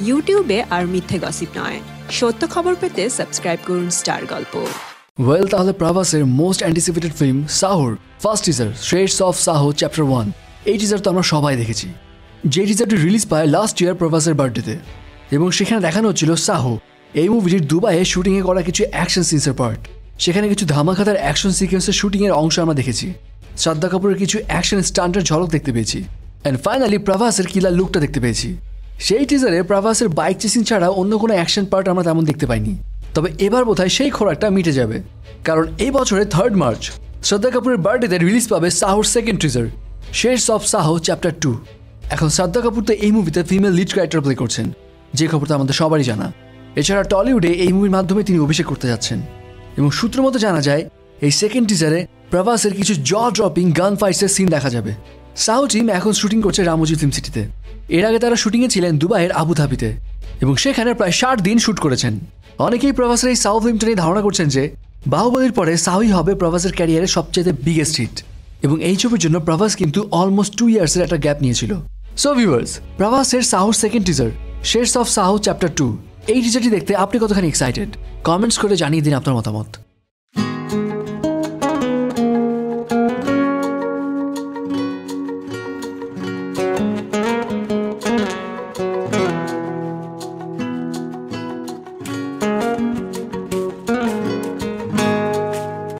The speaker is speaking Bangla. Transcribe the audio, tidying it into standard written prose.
ইউটিউবে আর মিথ্যে গসিপ নয়, সত্য খবর পেতে সাবস্ক্রাইব করুন স্টার গল্প। ওয়েল, তাহলে প্রভাসের মোস্ট অ্যান্টিসিপেটেড ফিল্ম সাহুর first teaser shades of Saaho chapter 1, এই টিজার তো আমরা সবাই দেখেছি। যে টিজারটি রিলিজ পায় লাস্ট ইয়ার প্রভাসের বার্থডেতে, এবং সেখানে দেখানো হচ্ছিল সাহু এই মুভিটির দুবাইয়ে শুটিংয়ে করা কিছু অ্যাকশন সিনসের পার্ট। সেখানে কিছু ধামাকাদার অ্যাকশন সিকোয়েন্সের শুটিংয়ের অংশ আমরা দেখেছি। শ্রদ্ধা কাপুরের কিছু অ্যাকশন স্টান্টের ঝলক দেখতে পেয়েছি, অ্যান্ড ফাইনালি প্রভাসের কিলার লুকটা দেখতে পেয়েছি। সেই টিজারে প্রভাসের বাইক চেসিং ছাড়া অন্য কোনো অ্যাকশন পার্ট আমরা তেমন দেখতে পাইনি। তবে এবার বোধহয় সেই খোরাকটা মিটে যাবে, কারণ এই বছরের 3 মার্চ শ্রদ্ধা কাপুরের বার্থডেতে রিলিজ পাবে সাহুর second teaser shades of Saaho chapter 2। এখন শ্রদ্ধা কাপুর তো এই মুভিতে ফিমেল লিড ক্যারেক্টার প্লে করছেন, যে খবর তো আমাদের সবারই জানা। এছাড়া টলিউডে এই মুভির মাধ্যমে তিনি অভিষেক করতে যাচ্ছেন, এবং সূত্র মতো জানা যায় এই সেকেন্ড টিজারে প্রভাসের কিছু জ ড্রপিং গান ফাইটসের সিন দেখা যাবে। সাহু টিম এখন শুটিং করছে রামোজি ফিল্ম সিটিতে। এর আগে তারা শুটিংয়ে ছিলেন দুবাইয়ের আবুধাবিতে, এবং সেখানে প্রায় 60 দিন শুট করেছেন। অনেকেই প্রভাসের এই সাহু ফিল্মটা নিয়ে ধারণা করছেন যে বাহুবলীর পরে সাহুই হবে প্রভাসের ক্যারিয়ারের সবচেয়ে বিগেস্ট হিট, এবং এই ছবির জন্য প্রভাস কিন্তু অলমোস্ট 2 ইয়ার্সের একটা গ্যাপ নিয়েছিল। সো ভিউয়ার্স, প্রভাসের সাহুর second teaser shades of Saaho chapter 2 এই টিজারটি দেখতে আপনি কতখানি এক্সাইটেড? কমেন্টস করে জানিয়ে দিন আপনার মতামত।